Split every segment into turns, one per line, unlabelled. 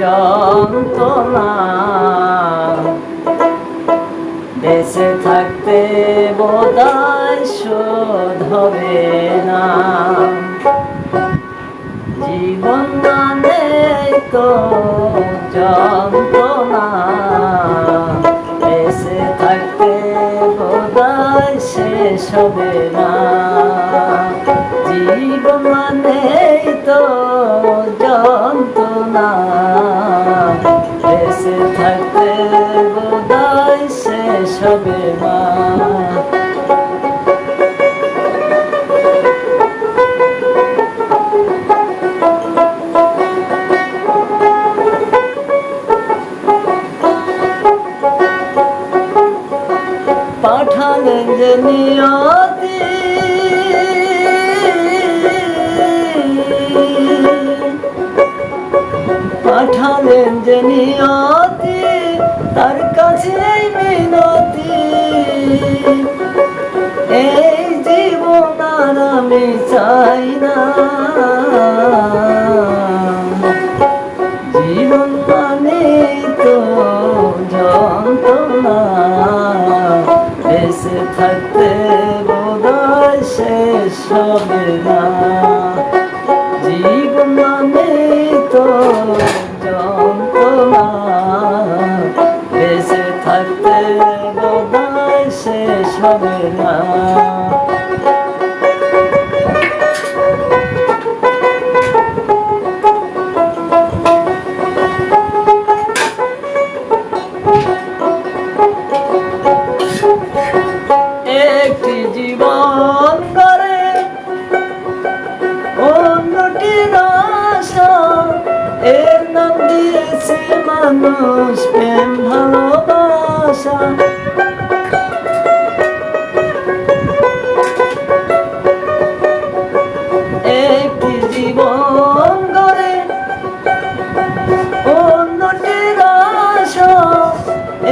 যন্ত্রণা, বেঁচে থাকতে বোধহয় শোধ হবে না। জীবন মানেই তো যন্ত্রণা, বেঁচে থাকতে বোধহয় শেষ হবে না। জীবন মানেই তো যন্ত্রণা, বেঁচে থাকতে বোধহয় শেষ হবে না। পাঠালেন যে নিয়তি, পাঠালেন যে নিয়তি, তার কাছে মিনতি, এই জীবন আর আমি চাই না। জীবন মানে তো যন্ত্রণা, বেঁচে থাকতে বোধহয় শেষ হবে না। জীবন মানে তো যন্ত্রণা, বেঁচে থাকতে বোধহয় শেষ হবে না। একটি জীবন করে অন্যটির আশা, এর নাম দিয়েছে মানুষ প্রেম ভালোবাসা। একটি জীবন করে অন্যটির আশা,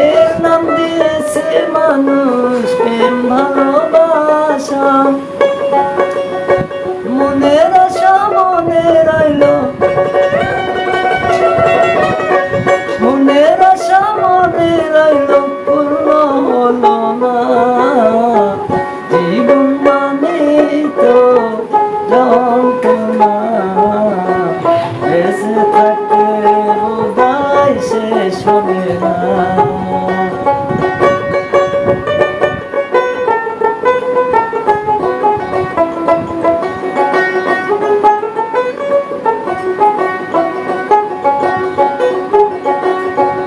এর নাম দিয়েছে মানুষ প্রেম ভালোবাসা। মনের আশা মনে রইল, মনের আশা মনে রইল, পূর্ণ হলো না। জীবন মানে তো যন্ত্রণা, বেঁচে থাকতে বোধহয় শেষ হবে না।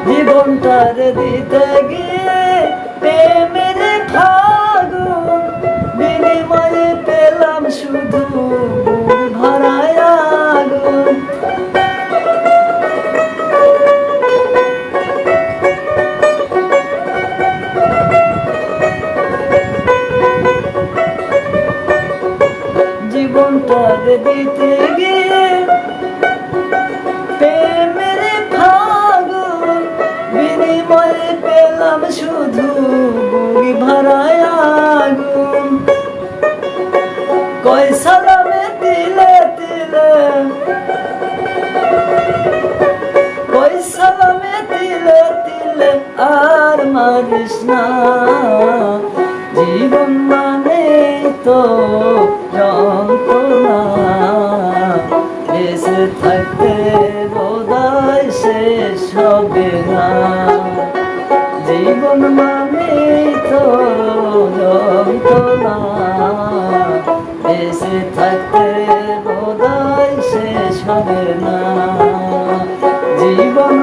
জীবনটার দিতে গিয়ে প্রেমের ফাগুন, বিনিময়ে পেলাম শুধু ভরায় আগুন। জীবনটার দিতে গিয়ে প্রেমের ফাগুন, বিনিময়ে পেলাম শুধু বুড়ি ভরায় আগুন। কই সালামে তিলে তিলে, কই সালামে তিলে তিলে, আর মারিস না। জীবন মানে তো যন্ত্রণা, বেঁচে থাকতে বোধহয় শেষ হবে না। জীবন মানে তো যন্ত্রণা, বেঁচে থাকতে বোধহয় শেষ হবে না। জীবন